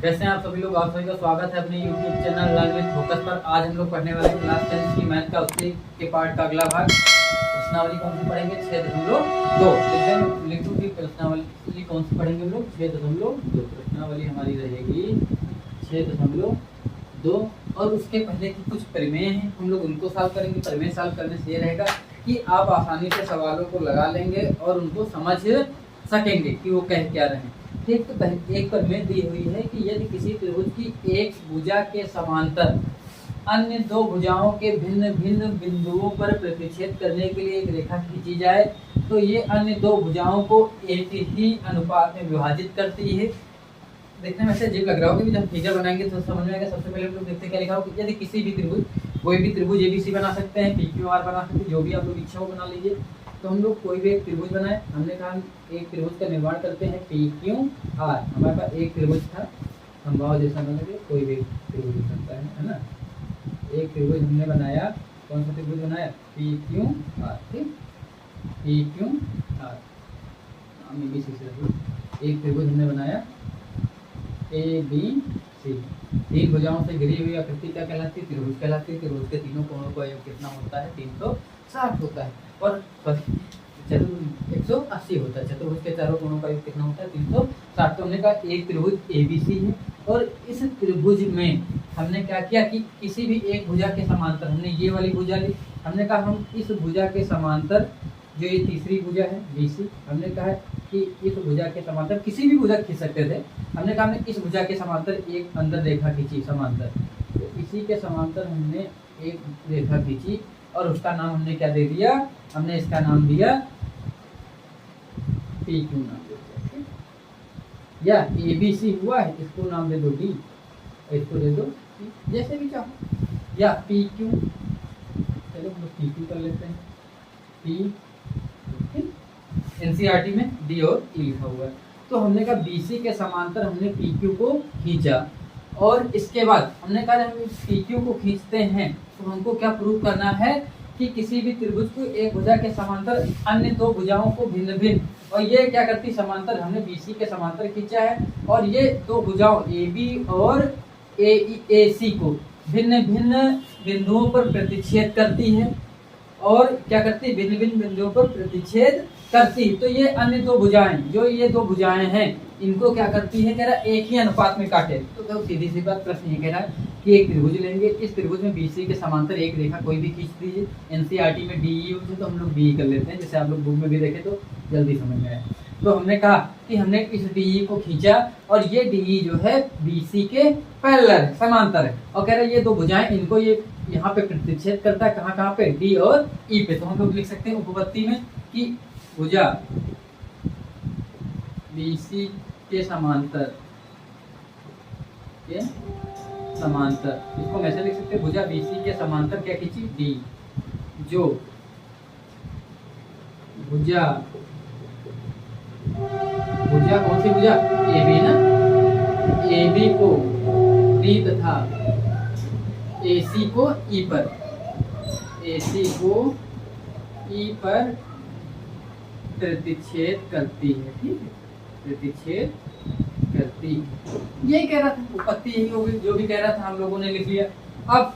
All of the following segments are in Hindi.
कैसे हैं आप सभी लोग। आप सभी का स्वागत है अपने YouTube channel learn with focus पर। आज हम लोग पढ़ने वाले हैं क्लास 10 की मैथ का उसके के पार्ट का अगला भाग। प्रश्नावली कौन सी पढ़ेंगे? 6.2 लिख दो कि प्रश्नावली कौन सी पढ़ेंगे हम लोग? 6.2। प्रश्नावली हमारी रहेगी 6.2 और उसके पहले की कुछ प्रमेय हैं, हम लोग उनको सॉल्व करेंगे। प्रमेय सॉल्व करने से ये रहेगा कि आप आसानी से सवालों को लगा लेंगे और उनको समझ सकेंगे कि वो कह क्या रहे हैं। ठीक, तो एक प्रमेय दी हुई है कि यदि किसी त्रिभुज की एक भुजा के समांतर अन्य दो भुजाओं के भिन्न भिन्न बिंदुओं पर प्रतिच्छेद करने के लिए एक रेखा खींची जाए तो ये अन्य दो भुजाओं को एक ही अनुपात में विभाजित करती है। देखने में ऐसे अजीब लग रहा होगा कि जब फिगर बनाएंगे तो समझ में आएगा। सबसे पहले हम लोग देखते हैं क्या लिखा हो कि यदि किसी भी त्रिभुज, कोई भी त्रिभुज ABC बना सकते हैं, PQR बना सकते हैं, जो भी आप लोग इच्छा हो बना लीजिए। तो हम लोग कोई भी एक त्रिभुज बनाए। हमने कहा एक त्रिभुज का निर्माण करते हैं PQR। हमारे पास एक त्रिभुज था, समबाहु जैसा बना के कोई भी त्रिभुज हो सकता है ना। एक त्रिभुज हमने बनाया, कौन सा त्रिभुज बनाया? PQR। ठीक, PQR ABC से एक त्रिभुज हमने बनाया ABC। तीन भुजाओं से घिरी हुई आकृति क्या कहलाती है? त्रिभुज कहलाती है। त्रिभुज के तीनों कोणों का योग कितना होता है? 360 होता है। और 180 होता है। चतुर्भुज के चारों कोणों का योग कितना होता है? 360। तो हमने कहा एक त्रिभुज ABC है और इस त्रिभुज में हमने क्या किया कि किसी भी एक भुजा के समांतर, हमने ये वाली भुजा ली। हमने कहा हम इस भुजा के समांतर, जो ये तीसरी भुजा है BC, हमने कहा कि इस भुजा के समांतर किसी भी भुजा खींच सकते थे। हमने कहा हमने इस भुजा के समांतर एक अंदर रेखा खींची समांतर, तो इसी के समांतर हमने एक रेखा खींची और उसका नाम हमने क्या दे दिया? हमने इसका नाम दिया PQ नाम दे दिया। या ABC हुआ है, इसको नाम दे दो D, इसको दे दो C, जैसे भी चाहो। या PQ, चलो हम लोग PQ कर लेते हैं। P NCERT में D और E लिखा हुआ है। तो हमने कहा BC के समांतर हमने PQ को खींचा और इसके बाद हमने कहा जब हम PQ को खींचते हैं तो हमको क्या प्रूव करना है कि किसी भी त्रिभुज को एक भुजा के समांतर अन्य दो भुजाओं को भिन्न भिन्न, और ये क्या करती समांतर, हमने BC के समांतर खींचा है और ये दो भुजाओं AB और AC को भिन्न भिन्न बिंदुओं पर प्रतिच्छेद करती है। और क्या करती है? भिन्न भिन्न बिंदुओं पर प्रतिच्छेद करती। तो ये अन्य दो भुजाएं, जो ये दो भुजाएं हैं, इनको क्या करती है? कह रहा एक ही अनुपात में काटे। तो सीधी सी बात, प्रश्न ये कह रहा है कि एक त्रिभुज लेंगे, इस त्रिभुज में BC के समांतर एक रेखा कोई भी खींच दीजिए। NCERT में DE होती है तो हम लोग DE कर लेते हैं, जैसे आप लोग बुक में भी देखे तो जल्दी समझ में आए। तो हमने कहा कि हमने इस DE को खींचा और ये DE जो है BC के पैरेलल समांतर है और कह रहा है ये दो भुजाएं, इनको ये यहाँ पे प्रतिच्छेद करता है। कहाँ कहाँ पे? D और E पे। तो हम लोग लिख सकते हैं उपपत्ति में कि भुजा BC के समांतर इसको हम ऐसे लिख सकते हैं, भुजा BC के समांतर क्या खींची? D। जो भुजा कौन सी भुजा? AB ना। AB को D तथा AC को E पर, AC को E पर प्रतिच्छेद करती है। ठीक है, प्रतिच्छेद करती है। यही कह रहा था, उपपत्ति यही होगी, जो भी कह रहा था हम लोगों ने लिख लिया। अब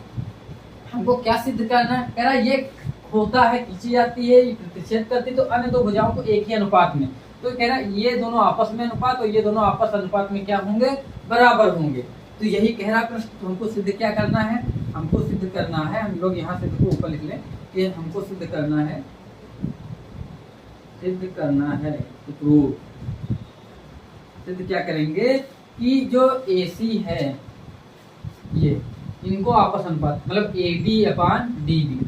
हमको क्या सिद्ध करना है? कह रहा है ये होता है, खींची जाती है, ये प्रतिच्छेद करती है तो अन्य दो भुजाओं को एक ही अनुपात में। तो कह रहा है ये दोनों आपस में अनुपात और ये दोनों आपस अनुपात में क्या होंगे? बराबर होंगे। तो यही कह रहा प्रश्न। तो हमको सिद्ध क्या करना है? हमको सिद्ध करना है, हम लोग यहाँ से देखो ऊपर लिख लें कि हमको सिद्ध करना है प्रूफ। सिद्ध क्या करेंगे कि जो AC है ये, इनको आपस अनुपात, मतलब AB/DB,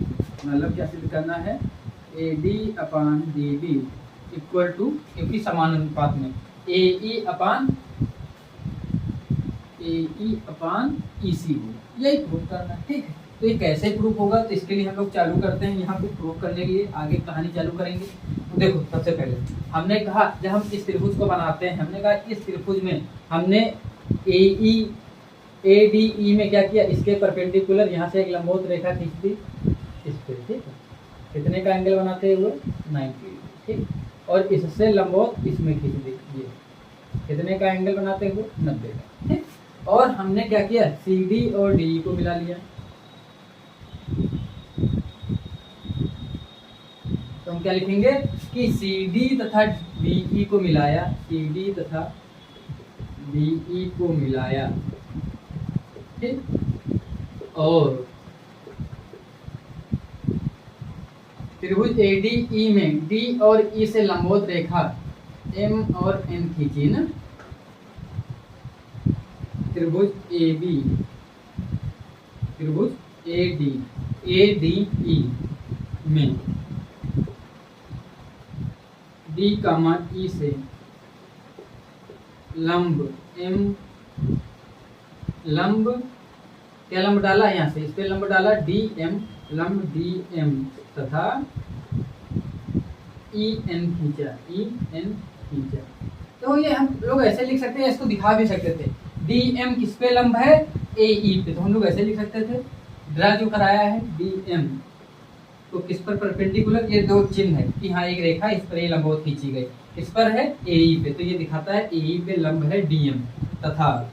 मतलब क्या सिद्ध करना है? AD/DB इक्वल टू, क्योंकि समान अनुपात में, AE/EC हो। यही प्रूफ करना है। ठीक है, तो ये कैसे प्रूफ होगा? तो इसके लिए हम लोग चालू करते हैं। यहाँ पे प्रूफ करने के लिए आगे कहानी चालू करेंगे। तो देखो, सबसे पहले हमने कहा जब हम इस त्रिभुज को बनाते हैं, हमने कहा इस त्रिभुज में हमने ADE में क्या किया? इसके परपेंडिकुलर यहाँ से एक लंबवत रेखा खींच दी इस पे। ठीक है, कितने का एंगल बनाते हुए? 90। ठीक, और इससे लंबवत इसमें खींच दी, ये कितने का एंगल बनाते हुए? 90 का। ठीक, और हमने क्या किया, सी डी और डी को मिला लिया। तो हम क्या लिखेंगे कि सी डी तथा डी को मिलाया, सी डी तथा डी को मिलाया, ठीक। और त्रिभुज ADE में D और E से लंबवत रेखा M और N खींची ना। त्रिभुज AB, त्रिभुज ADE में D, E से लंब M, लंब क्या लंब डाला यहाँ से, इस पे लंब डाला DM, लंब DM तथा EN खींचा, EN खींचा। तो ये हम लोग ऐसे लिख सकते हैं, इसको दिखा भी सकते थे। DM किस पे लंब है, AE पे, तो हम लोग ऐसे लिख सकते थे। ड्रा जो कराया है DM तो किस पर परपेंडिकुलर, ये दो चिन्ह है कि हाँ एक रेखा इस पर ये लंबवत खींची गई, इस पर है AE पे, तो ये दिखाता है AE पे लंब है DM तथा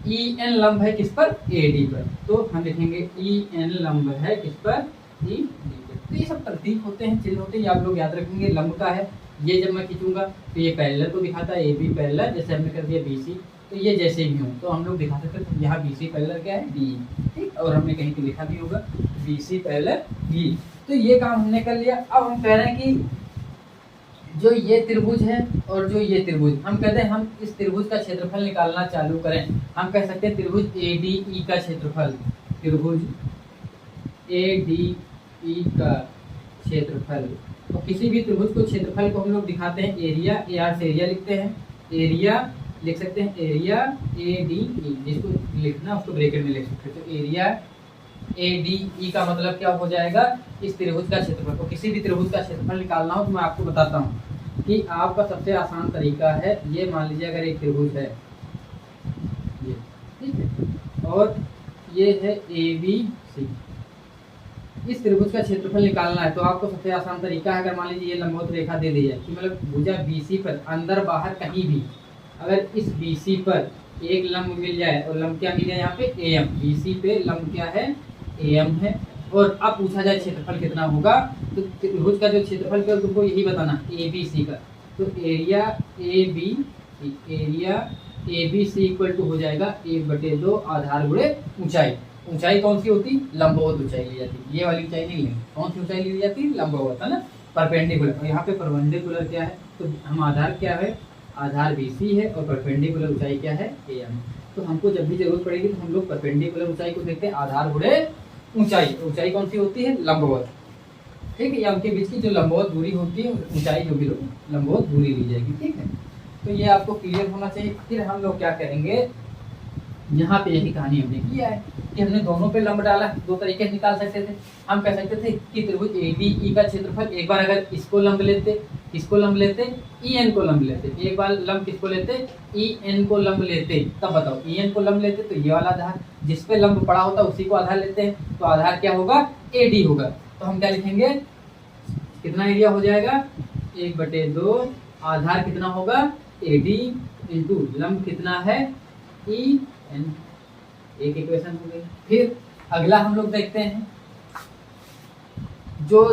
EN लंब है किस पर, AD पर, तो हम लिखेंगे EN लंब है किस पर, ED पर। तो ये सब प्रतीक होते हैं, चिन्ह होते हैं, आप लोग याद रखेंगे। लंब का है, ये जब मैं खींचूंगा तो ये पैरेलल को दिखाता है, AB पैरेलल, जैसे हमने कर दिया BC, तो ये जैसे भी हो तो हम लोग दिखा सकते हैं। यहाँ BC पैरेलल क्या है, DE, ठीक, और हमने कहीं पे लिखा भी होगा BC पैरेलल DE। तो ये काम हमने कर लिया। अब हम कह रहे हैं कि जो ये त्रिभुज है और जो ये त्रिभुज, हम कहते हैं हम इस त्रिभुज का क्षेत्रफल निकालना चालू करें। हम कह सकते हैं त्रिभुज ADE का क्षेत्रफल, त्रिभुज ADE का क्षेत्रफल। तो किसी भी त्रिभुज को क्षेत्रफल को हम लोग दिखाते हैं एरिया, AR से एरिया लिखते हैं, एरिया लिख सकते हैं, एरिया ADE, जिसको लिखना उसको ब्रैकेट में लिख सकते हैं। तो एरिया ADE का मतलब क्या हो जाएगा, इस त्रिभुज का क्षेत्रफल। तो किसी भी त्रिभुज का क्षेत्रफल निकालना हो तो मैं आपको बताता हूँ कि आपका सबसे आसान तरीका है, ये मान लीजिए अगर एक त्रिभुज है ये, ठीक है, और ये है ABC, इस त्रिभुज का क्षेत्रफल निकालना है तो आपको सबसे आसान तरीका है, अगर मान लीजिए ये लंबवत रेखा दे दी है कि मतलब भुजा BC पर अंदर बाहर कहीं भी अगर इस BC पर एक लंब मिल जाए, और लंब क्या मिल जाए यहाँ पे AM, BC पे लंब क्या है, AM है, और अब पूछा जाए क्षेत्रफल कितना होगा, तो त्रिभुज का जो क्षेत्रफल है तुमको यही बताना, ABC का। तो एरिया ABC इक्वल टू हो जाएगा 1/2 आधार गुणे ऊंचाई। ऊंचाई कौन सी होती, लंबवत ऊंचाई ली जाती, ये वाली ऊंचाई नहीं लेंगे। कौन सी ऊंचाई ली जाती, लंबवत, है ना, परपेंडिकुलर। और यहाँ पे परपेंडिकुलर क्या है, तो हम आधार क्या है, आधार BC है, और परपेंडिकुलर ऊंचाई क्या है, AM। तो हमको जब भी जरूरत पड़ेगी तो हम लोग परपेंडिकुलर ऊंचाई को देखते हैं, आधार गुणे ऊंचाई। ऊंचाई कौन सी होती है, लंबवत, ठीक है, या उनके बीच की जो लंबवत दूरी होती है ऊंचाई जो भी लंबवत दूरी ली जाएगी, ठीक है। तो ये आपको क्लियर होना चाहिए। फिर हम लोग क्या करेंगे, यहाँ पे यही कहानी हमने किया है कि हमने दोनों पे लंब डाला। दो तरीके से निकाल सकते थे, हम कह सकते थे कि त्रिभुज ADE का क्षेत्रफल, एक बार अगर इसको लंब लेते, इसको लंब लेते, EN को लंब लेते, एक बार लंब किसको लेते, EN को लंब लेते, तब बताओ EN को लंब लेते तो ये वाला आधार जिस पे लंब पड़ा होता उसी को आधार लेते हैं, तो आधार क्या होगा, AD होगा। तो हम क्या लिखेंगे, कितना एरिया हो जाएगा, 1/2 आधार कितना होगा, AD इंटू लंब कितना है, EN। एक इक्वेशन हो गई। फिर अगला हम लोग देखते हैं, जो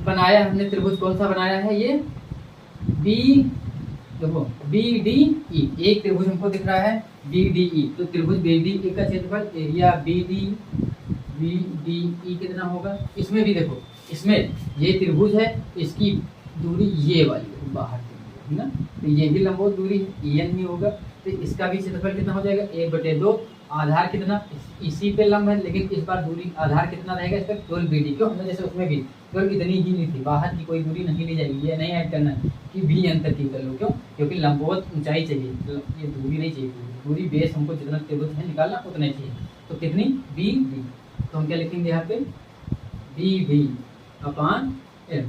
बनाया हमने त्रिभुज कौन सा बनाया है, ये देखो BDE, एक त्रिभुज हमको दिख रहा है BDE। तो त्रिभुज BDE का क्षेत्रफल एरिया BDE कितना होगा। इसमें भी देखो, इसमें ये त्रिभुज है, इसकी दूरी ये वाली बाहर है ना, तो ये भी लंबवत दूरी EN ही होगा। तो इसका भी क्षेत्रफल कितना हो जाएगा, 1/2 आधार कितना, इसी पे लंब है, लेकिन इस बार दूरी आधार कितना रहेगा इस पर, 12 BD। क्यों, हमने जैसे उसमें भी केवल इतनी ही ली थी, बाहर की कोई दूरी नहीं ली जाएगी, ये नहीं ऐड करना है कि भी अंतर की कर लो। क्यों, क्योंकि लंबवत ऊंचाई चाहिए, ये दूरी नहीं चाहिए, दूरी बेस हमको जितना त्रिभुज है निकालना उतना चाहिए। तो कितनी, BD। तो हम क्या लिखेंगे यहाँ पे, BD/N,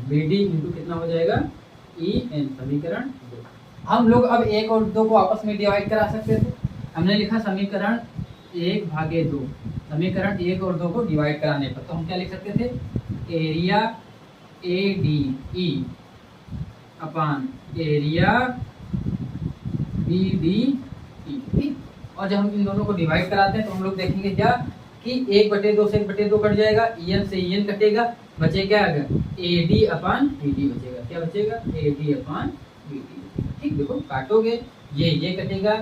BD इंटू कितना हो जाएगा, EN, समीकरण 2। हम लोग अब 1 और 2 को आपस में डिवाइड करा सकते थे। हमने लिखा समीकरण 1/2, समीकरण 1 और 2 को डिवाइड कराने पर, तो हम क्या लिख सकते थे, area ADE upon area BDE। और जब हम इन दोनों को डिवाइड कराते हैं तो हम लोग देखेंगे क्या कि 1/2 से 1/2 कट जाएगा, EN से EN कटेगा, बचे क्या आएगा AD अपान BD बचेगा। क्या बचेगा AD अपान BD बचेगा। ठीक, देखो काटोगे ये कटेगा,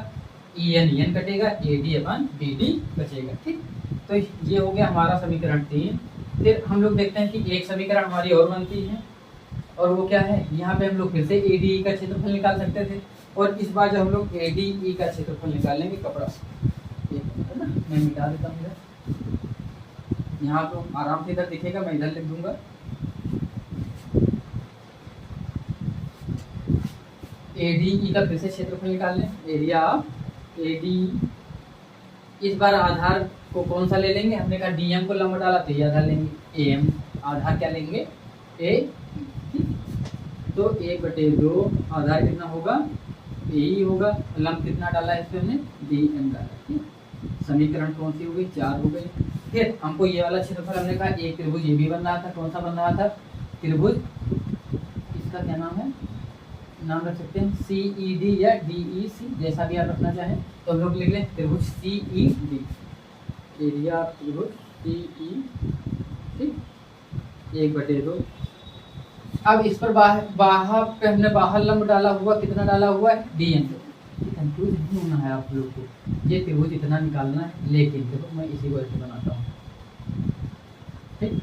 EN कटेगा, AD अपान BD बचेगा। ठीक, तो ये हो गया हमारा समीकरण 3। फिर हम लोग देखते हैं कि एक समीकरण हमारी और बनती है और वो क्या है, यहाँ पे हम लोग फिर से ADE का क्षेत्रफल निकाल सकते थे और इस बार जब हम लोग ADE का क्षेत्रफल निकालेंगे कपड़ा है ना, मैं मिटा देता हूँ इधर, यहाँ तो आराम से इधर दिखेगा, मैं इधर लिख दूंगा ADE का फिर से क्षेत्रफल निकाल लें, एरिया ऑफ ADE। इस बार आधार को कौन सा ले लेंगे, हमने कहा DM को लंब डाला तो ये आधार लेंगे AM, आधार क्या लेंगे A। तो 1/2 आधार कितना होगा AE होगा, लंब कितना डाला है इसमें हमने DM डाला। ठीक, समीकरण कौन सी हो गई 4 हो गई। फिर हमको ये वाला क्षेत्रफल हमने कहा एक त्रिभुज ये भी बन रहा था, कौन सा बन रहा था त्रिभुज, इसका क्या नाम है, नाम रख सकते हैं CED या DEC, जैसा भी आप रखना चाहें तो हम लोग लिख लें त्रिभुज CED, एरिया त्रिभुज CE। ठीक, 1/2। अब इस पर बाहर पे हमने बाहर लंब डाला हुआ, कितना डाला हुआ है DM। कंफ्यूज नहीं होना है आप लोग को, ये त्रिभुज इतना निकालना है, लेकिन देखो मैं इसी को ऐसे बनाता हूँ। ठीक,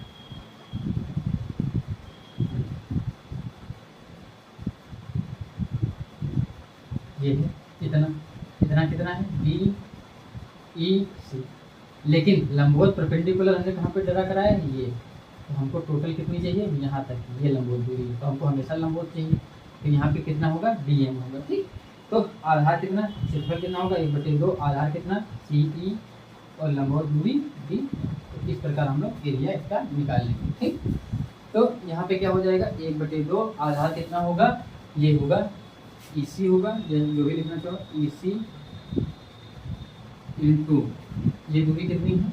ये है इतना इतना कितना है DEC, लेकिन लंबवत परपेंडिकुलर हमने कहाँ पे ड्रा कराया है ये, तो हमको टोटल कितनी चाहिए यहाँ तक, ये लंबवत दूरी, तो हमको हमेशा लंबवत चाहिए, तो यहाँ पे कितना होगा DM होगा। ठीक, तो आधार कितना, क्षेत्रफल कितना होगा 1/2, आधार कितना CE और लंबवत दूरी D। तो इस प्रकार हम लोग एरिया इसका निकाल लेंगे। ठीक, तो यहाँ पे क्या हो जाएगा 1/2, आधार कितना होगा, ये होगा EC होगा, जो भी लिखना चाहो EC इंटू ये दूरी कितनी है,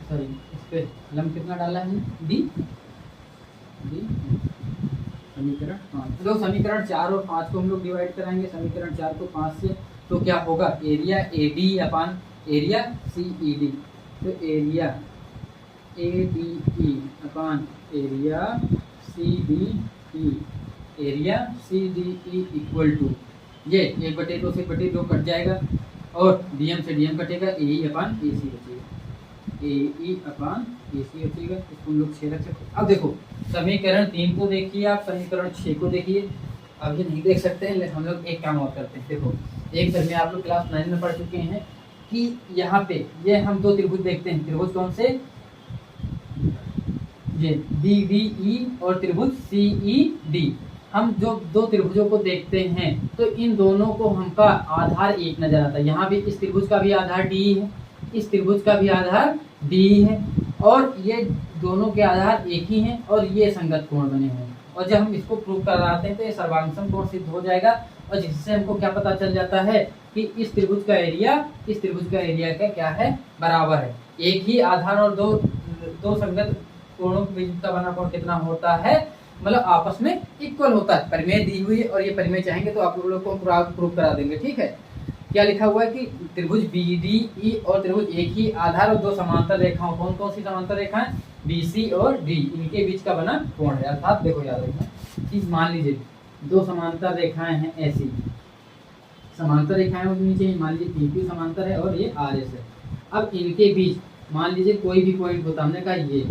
सॉरी इस पे लंब कितना डाला है D समीकरण 5। तो समीकरण 4 और 5 को हम लोग डिवाइड कराएंगे, समीकरण 4 को 5 से, तो क्या होगा area AD upon area CED, तो area ADE upon area CDE, area CDE equal to ये 1/2 से 1/2 कट जाएगा और DM से DM कटेगा, AE अपान AC बचेगा, AE अपान AC बचेगा। इसको हम लोग 6 रख सकते। अब देखो समीकरण 3 को देखिए, आप समीकरण 6 को देखिए, अब ये नहीं देख सकते हैं, हम लोग एक काम और करते हैं। देखो एक घर में आप लोग क्लास 9 में पढ़ चुके हैं कि यहाँ पे ये हम दो त्रिभुज देखते हैं, त्रिभुज कौन से, ये DDE और त्रिभुज CED। हम जो दो त्रिभुजों को देखते हैं तो इन दोनों को हमका आधार एक नजर आता है, यहाँ भी इस त्रिभुज का भी आधार DE है, इस त्रिभुज का भी आधार DE है, और ये दोनों के आधार एक ही हैं और ये संगत कोण बने हुए हैं। और जब हम इसको प्रूव कराते हैं तो ये सर्वांगसम कोण सिद्ध हो जाएगा, और जिससे हमको क्या पता चल जाता है कि इस त्रिभुज का एरिया इस त्रिभुज का एरिया का क्या है, बराबर है। एक ही आधार और दो संगत कोणों के बीच का बना कोण कितना होता है, मतलब आपस में इक्वल होता है। परिमेय दी हुई है और ये परिमेय चाहेंगे तो आप लोग को प्रूव करा देंगे। ठीक है, क्या लिखा हुआ है कि त्रिभुज BDE और त्रिभुज एक ही आधार और दो समांतर रेखाओं, कौन कौन सी समांतर रेखाएं BC और D, इनके बीच का बना कोण है। अर्थात देखो याद रखना चीज, मान लीजिए दो समांतर रेखाएं हैं, ऐसी समांतर रेखाएं होनी चाहिए, मान लीजिए PQ समांतर है और ये RS है। अब इनके बीच मान लीजिए कोई भी पॉइंट होता, हमने कहा ये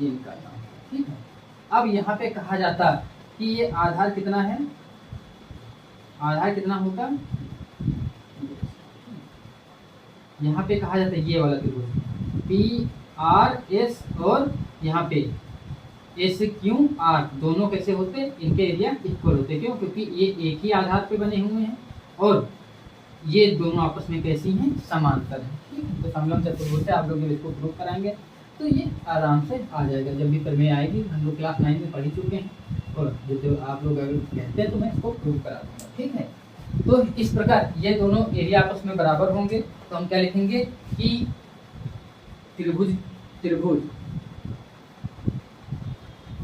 निकालना। ठीक है, अब यहाँ पे कहा जाता कि ये आधार कितना है, आधार कितना होगा, यहाँ पे कहा जाता है ये वाला त्रिभुज PRS और यहाँ पे SQR दोनों कैसे होते, इनके एरिया इक्वल होते। क्यों, क्योंकि ये एक ही आधार पे बने हुए हैं और ये दोनों आपस में कैसी हैं, समांतर हैं। ठीक है, तो समलंब चतुर्भुज से आप लोग जब इसको प्रूव कराएंगे तो ये आराम से आ जाएगा, जब भी प्रमेय आएगी। हम लोग क्लास 9 में पढ़ चुके हैं और जो आप लोग अगर कहते हैं तो मैं इसको प्रूव करा दूंगा। ठीक है, तो इस प्रकार ये दोनों एरिया आपस में बराबर होंगे, तो हम क्या लिखेंगे कि त्रिभुज त्रिभुज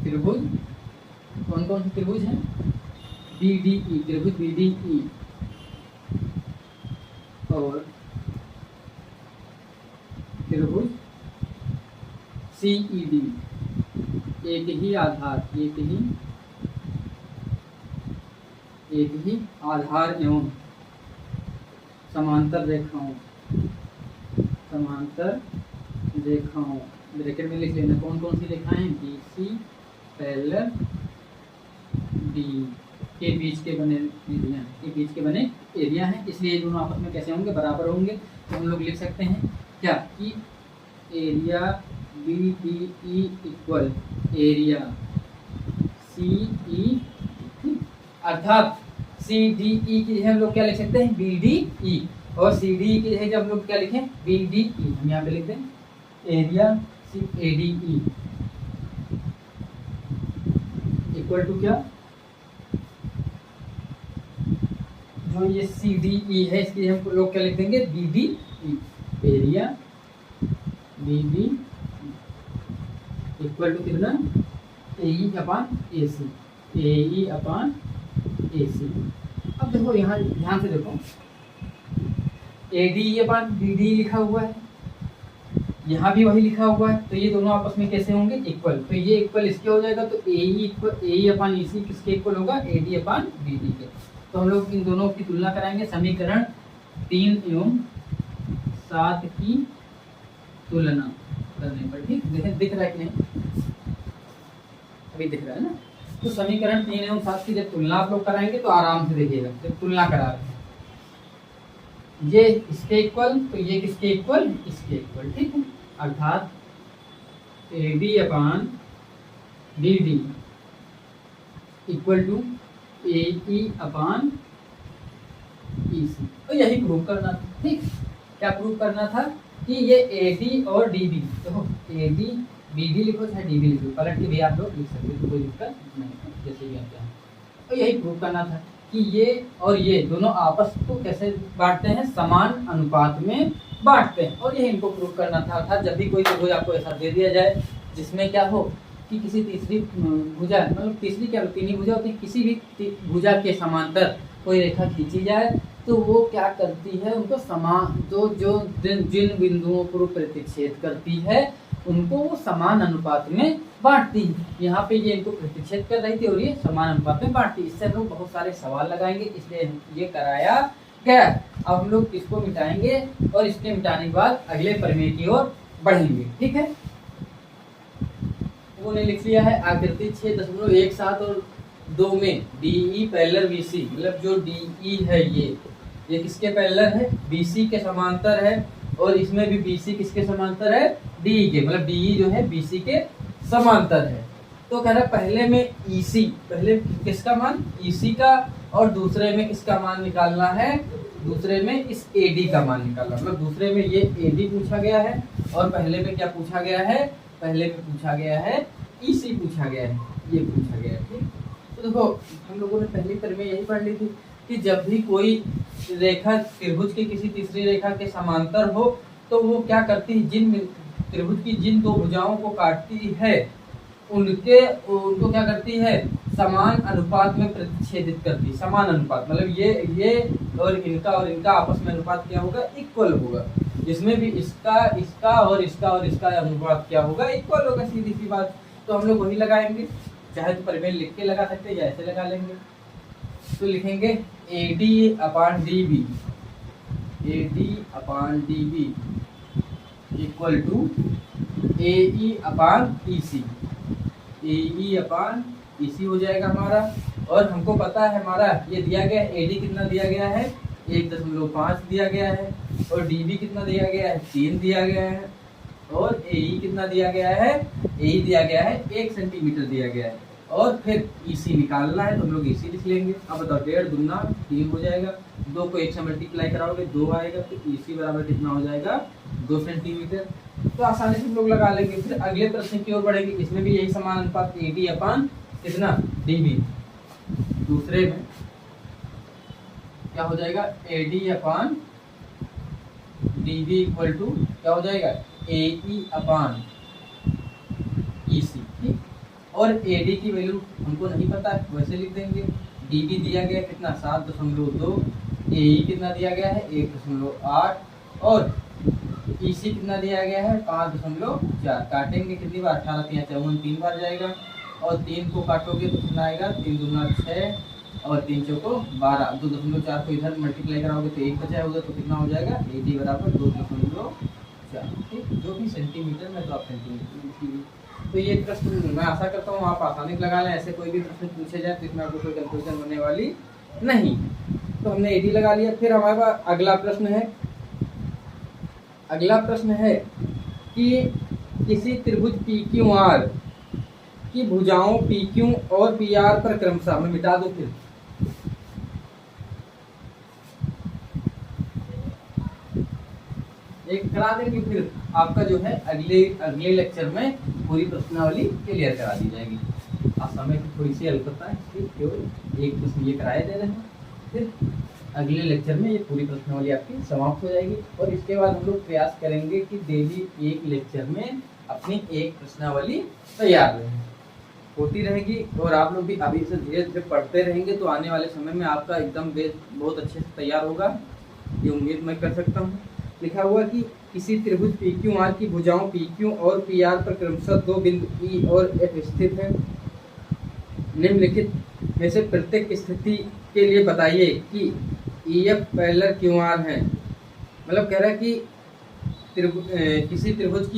त्रिभुज कौन कौन से त्रिभुज हैं, BDE त्रिभुज BDE और त्रिभुज CED एक ही आधार एवं समांतर रेखाओं ब्रैकेट में लिख लेना कौन कौन सी रेखाएं हैं, BC पैरेलल D के बीच के बने एरिया हैं, इसलिए ये दोनों आपस में कैसे होंगे, बराबर होंगे। तो हम लोग लिख सकते हैं क्या कि area BDE equal area CE, अर्थात CDE की हम लोग क्या लिख सकते हैं, BDE, और CDE की जगह हम लोग क्या लिखें, BDE। हम यहाँ पे लिखते हैं एरिया ADE इक्वल टू क्या, जो ये CDE है इसकी हम लोग क्या लिख देंगे, BDE, area BD equal to कितना, AE अपान AC। अब देखो यहाँ ध्यान से देखो, ADE अपान BD लिखा हुआ है, यहाँ भी वही लिखा हुआ है, तो ये दोनों आपस में कैसे होंगे, इक्वल। तो ये इक्वल इसके हो जाएगा, तो AE अपान EC किसके इक्वल होगा, AD अपान BD के। तो हम लोग इन दोनों की तुलना कराएंगे, समीकरण 3 एवं 7 की तुलना करने पर, ठीक देखें दिख रहा है कि नहीं, अभी दिख रहा है ना। तो समीकरण 3 एवं 7 की जब तुलना आप लोग कराएंगे तो आराम से देखिएगा, जब तुलना करा रहे हैं ये इसके इक्वल तो ये किसके इक्वल, इसके इक्वल, ठीक है। अर्थात AD upon BD equal to AE upon EC। तो यही प्रूव करना था, ठीक। क्या प्रूव करना था कि ये AD और DB, तो AD BD लिखो चाहे DB लिखो, पलट के भी आप लोग लिख सकते हो, कोई दिक्कत नहीं है, जैसे भी आप चाहें। तो यही प्रूव करना था कि ये और ये दोनों आपस को कैसे बांटते हैं, समान अनुपात में बांटते हैं, और ये इनको प्रूव करना था। अर्थात जब भी कोई त्रिभुज आपको ऐसा दे दिया जाए जिसमें क्या हो कि किसी तीसरी भुजा, मतलब तीसरी क्या तीन ही भुजा होती है, किसी भी भुजा के समांतर कोई रेखा खींची जाए तो वो क्या करती है, उनको समान जो जिन बिंदुओं पर प्रतिच्छेद करती है उनको वो समान अनुपात में बांटती है। यहाँ पे ये इनको प्रतिच्छेद कर रही थी और ये समान अनुपात में बांटती है। इससे हम लोग बहुत सारे सवाल लगाएंगे, इसलिए ये कराया गया। अब हम लोग इसको मिटाएंगे और इसके मिटाने के बाद अगले प्रमेय की ओर बढ़ेंगे, ठीक है। उन्होंने लिख लिया है आकृति 6.17 और 2 में DE पैरेलल BC, मतलब जो DE है ये किसके पैरेलल है, BC के समांतर है, और इसमें भी BC किसके समांतर है, DE के, मतलब DE जो है BC के समांतर है। तो कह रहा पहले में EC, पहले किसका मान, EC का, और दूसरे में किसका मान निकालना है, दूसरे में इस AD का मान निकालना, मतलब दूसरे में ये AD पूछा गया है और पहले में क्या पूछा गया है, पहले में पूछा गया है EC पूछा गया है, ये पूछा गया है, ठीक। तो देखो हम लोगों ने पहली प्रमेय यही पढ़ ली थी कि जब भी कोई रेखा त्रिभुज की किसी तीसरी रेखा के समांतर हो तो वो क्या करती है, जिन त्रिभुज की जिन दो भुजाओं को काटती है उनको क्या करती है, समान अनुपात में प्रतिच्छेदित करती है। समान अनुपात मतलब ये और इनका आपस में अनुपात क्या होगा, इक्वल होगा, जिसमें भी इसका और इसका अनुपात क्या होगा, इक्वल होगा, सीधी सी बात। तो हम लोग वही लगाएंगे, चाहे तो प्रमेय लिख के लगा सकते हैं या ऐसे लगा लेंगे। तो लिखेंगे AD upon DB equal to AE upon EC हो जाएगा हमारा। और हमको पता है हमारा ये दिया गया है, AD कितना दिया गया है, 1.5 दिया गया है, और DB कितना दिया गया है, 3 दिया गया है, और AE कितना दिया गया है, AE दिया गया है 1 सेंटीमीटर दिया गया है। और फिर EC निकालना है तो हम लोग EC लिख लेंगे। अब बताओ 1.5 दूना 3 हो जाएगा, 2 को 1 से मल्टीप्लाई कराओगे 2 आएगा, तो EC बराबर कितना हो जाएगा, 2 सेंटीमीटर। तो आसानी से हम लोग लगा लेंगे। फिर अगले प्रश्न की ओर बढ़ेंगे, इसमें भी यही समान अनुपात AD अपान कितना DB। दूसरे में क्या हो जाएगा, AD upon DB equal to क्या हो जाएगा, AE अपान EC, ठीक। और AD की वैल्यू हमको नहीं पता है, वैसे लिख देंगे। DB दिया गया कितना, 7.2 ए कितना दिया गया है 1.8 और पीसी कितना दिया गया है 5.4। काटेंगे कितनी बार 18 3 54 3 बार जाएगा और 3 को काटोगे तो कितना आएगा 3 दूना 6 और 3 चौको 12। 2.4 को इधर मल्टीप्लाई कराओगे तो 1 बचा होगा तो कितना हो जाएगा 80 बराबर 2.4। ठीक, जो भी सेंटीमीटर में तो आप सेंटीमीटर लिखिए। तो ये प्रश्न मैं आशा करता हूँ आप आसानी से लगा लें। ऐसे कोई भी प्रश्न पूछे जाए तो इसमें आपको कोई कंफ्यूजन होने वाली नहीं। तो हमने एडी लगा लिया। फिर हमारे पास अगला प्रश्न है। अगला प्रश्न है कि किसी त्रिभुज PQR की भुजाओं PQ और PR पर क्रमशः, मैं मिटा दूं फिर, एक करा देंगे, फिर आपका जो है अगले लेक्चर में पूरी प्रश्नावली क्लियर करा दी जाएगी। आज समय की थोड़ी सी अल्पता है, केवल एक प्रश्न ये कराए दे रहे हैं। फिर अगले लेक्चर में ये पूरी प्रश्नावली आपकी समाप्त हो जाएगी और इसके बाद हम लोग प्रयास करेंगे कि डेली एक लेक्चर में अपनी एक प्रश्नावली तैयार रहे होती रहेगी। और आप लोग भी अभी से धीरे धीरे पढ़ते रहेंगे तो आने वाले समय में आपका एकदम बेस बहुत अच्छे से तैयार होगा, ये उम्मीद मैं कर सकता हूँ। लिखा हुआ कि किसी त्रिभुज PQR की भुजाओं PQ और PR पर क्रमशः 2 बिंदु E और F स्थित है। निम्नलिखित में से प्रत्येक स्थिति के लिए बताइए कि EF पैरेलल QR है। मतलब कह रहा है कि किसी त्रिभुज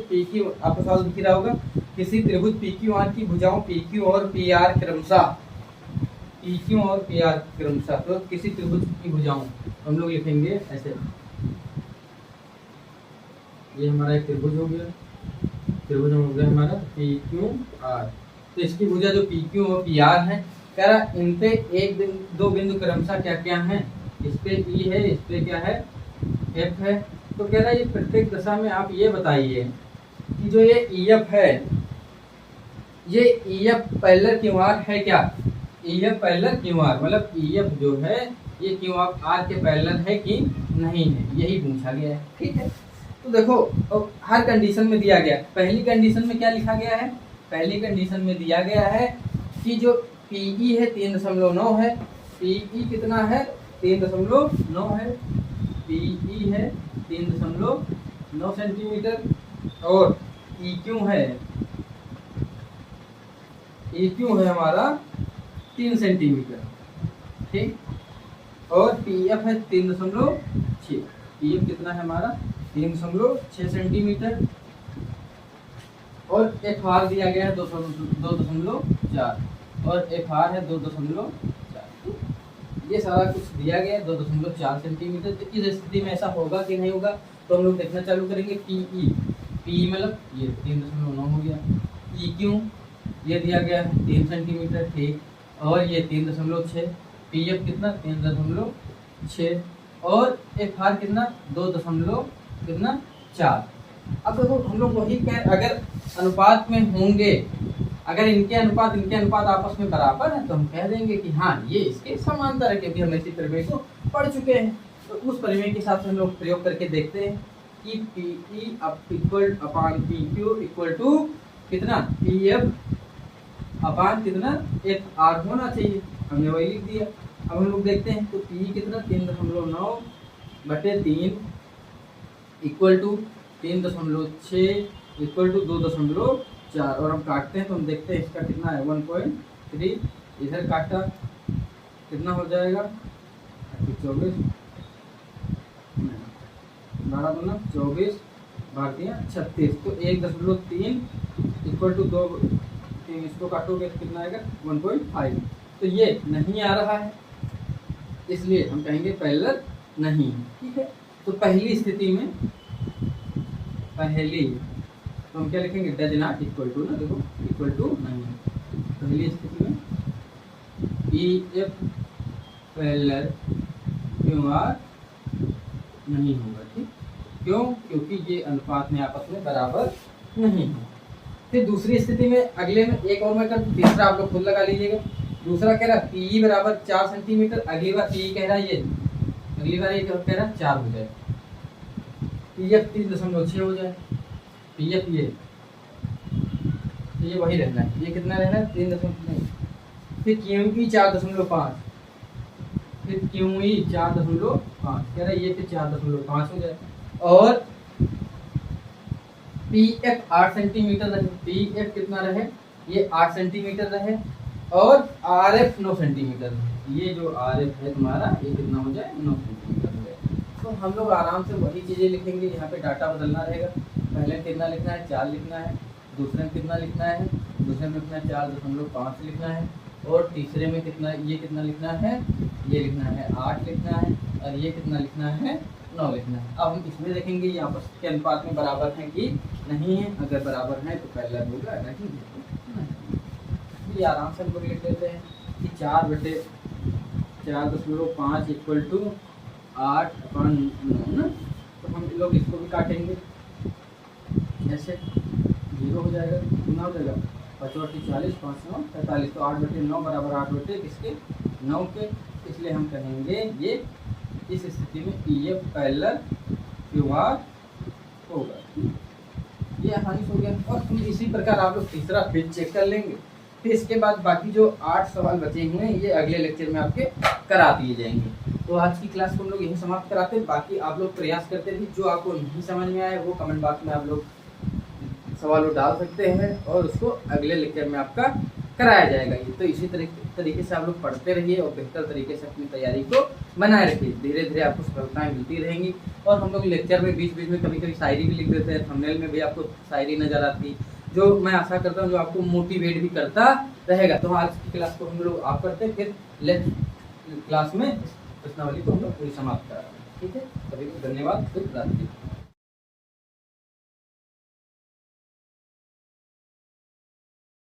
PQ, आपको साथ दिख रहा होगा, किसी त्रिभुज PQR की भुजाओं PQ और PR क्रमशः, PQ और PR क्रमशः, तो किसी त्रिभुज की भुजाओं हम लोग लिखेंगे ऐसे। ये हमारा एक त्रिभुज हो गया, त्रिभुज हो गया हमारा PQR। तो इसकी भुजा जो PQ और PR है, कह रहा इन पे 1 2 बिंदु क्रमशः क्या क्या है, इस पे E है, इस पे क्या है F है। तो कह रहा है ये प्रत्येक दशा में आप ये बताइए कि जो ये EF है, ये EF पैरेलल QR है क्या। EF पैरेलल QR मतलब EF जो है ये QR के पैरेलल है कि नहीं है, यही पूछा गया है। ठीक है, तो देखो हर कंडीशन में दिया गया। पहली कंडीशन में क्या लिखा गया है, पहली कंडीशन में दिया गया है कि जो PE है 3.9 है, PE कितना है 3.9 है, PE है 3.9 सेंटीमीटर और EQ है हमारा 3 सेंटीमीटर। ठीक, और PF है 3.6। PF कितना है हमारा 3.6 सेंटीमीटर और FR दिया गया है 2.4 और FR है 2.4। ये सारा कुछ दिया गया है 2.4 सेंटीमीटर। तो इस स्थिति में ऐसा होगा कि नहीं होगा, तो हम लोग देखना चालू करेंगे। PE मतलब ये 3.9 हो गया, EQ ये दिया गया है 3 सेंटीमीटर। ठीक, और ये 3.6, PF कितना 3.6 और FR कितना 2.4। अब देखो हम लोग वही कह, अगर अनुपात में होंगे, अगर इनके अनुपात आपस में बराबर है तो हम कह देंगे कि हाँ ये इसके समांतर है, क्योंकि हम इसी प्रमेय को पढ़ चुके हैं। तो उस प्रमेय के हिसाब से हम लोग प्रयोग करके देखते हैं कि PE equal upon PQ equal to कितना PF अपान कितना FR होना चाहिए, हमने वही लिख दिया। अब हम लोग देखते हैं तो PE कितना 3.9/3 इक्वल टू 3.6 इक्वल टू 2.4 और हम काटते हैं तो हम देखते हैं इसका कितना है 1.3। इधर काटा कितना हो जाएगा 24 12 दूना 24 भारतीय 36। तो 1.3 इक्वल टू 2, इसको काटोगे तो कितना आएगा 1.5। तो ये नहीं आ रहा है, इसलिए हम कहेंगे पैरेलल नहीं। ठीक है, तो पहली स्थिति में तो हम क्या लिखेंगे डज नॉट इक्वल टू ना, देखो इक्वल टू नहीं। पहली स्थिति में EF पैरेलल QR नहीं होगा। ठीक, क्यों, क्योंकि ये अनुपात में आपस में बराबर नहीं है। फिर दूसरी स्थिति में अगले में एक और मैं कर, तीसरा आप लोग खुद लगा लीजिएगा। दूसरा कह रहा है PE बराबर 4 सेंटीमीटर। अगली बार PE कह रहा है ये, अगली बार ये कह रहा है 4 हो जाए, PF 3.6 हो जाए, PF ये वही रहना है, ये कितना रहना है 3.9। फिर QP 4.5, फिर क्यू ई 4.5 कह रहा है, ये फिर 4.5 हो जाए, और पी एफ 8 सेंटीमीटर रहे, पी एफ कितना रहे, ये 8 सेंटीमीटर रहे, और आर एफ 9 सेंटीमीटर रहे। ये जो आर एफ है तुम्हारा, ये कितना हो जाए, 9 सेंटीमीटर हो जाए। तो हम लोग आराम से वही चीज़ें लिखेंगे, यहाँ पे डाटा बदलना रहेगा। पहले कितना लिखना है, 4 लिखना है, दूसरे में कितना लिखना है, दूसरे में कितना 4.5 लिखना है, और तीसरे में कितना, ये कितना लिखना है, ये लिखना है 8 लिखना है, और ये कितना लिखना है, 9 लिखना है। अब हम इसमें देखेंगे ये आपस के अनुपात में बराबर है कि नहीं है। अगर बराबर है तो पहला होगा, नहीं है तो नहीं। ये आराम से हम लोग लिख लेते हैं कि 4/4.5 इक्वल टू 8/9 ना। तो हम लोग इसको भी काटेंगे, ऐसे 0 हो जाएगा, कितना हो जाएगा, 5 और 40, 5 9 45, तो 8/9 बराबर 8 किसके, 9 के। इसलिए हम कहेंगे ये इस स्थिति में P F parallel Q R होगा। ये आसानी से हो गया। और फिर इसी प्रकार आप लोग तीसरा फिर चेक कर लेंगे। फिर इसके बाद बाकी जो 8 सवाल बचे हुए हैं ये अगले लेक्चर में आपके करा दिए जाएंगे। तो आज की क्लास को हम लोग यही समाप्त कराते हैं। बाकी आप लोग प्रयास करते रहिए, जो आपको नहीं समझ में आए वो कमेंट बॉक्स में आप लोग सवाल डाल सकते हैं, और उसको अगले लेक्चर में आपका कराया जाएगा। ये तो इसी तरीके से आप लोग पढ़ते रहिए और बेहतर तरीके से अपनी तैयारी को बनाए रखिए। धीरे धीरे आपको सफलताएं मिलती रहेंगी। और हम लोग लेक्चर में बीच बीच में कभी कभी शायरी भी लिख देते हैं, थंबनेल में भी आपको शायरी नजर आती, जो मैं आशा करता हूँ जो आपको मोटिवेट भी करता रहेगा। तो आज की क्लास को हम लोग आप करते हैं, फिर नेक्स्ट क्लास में प्रश्नावली को हम लोग पूरी समाप्त करा। ठीक है, सभी को धन्यवाद, फिर रात्रि।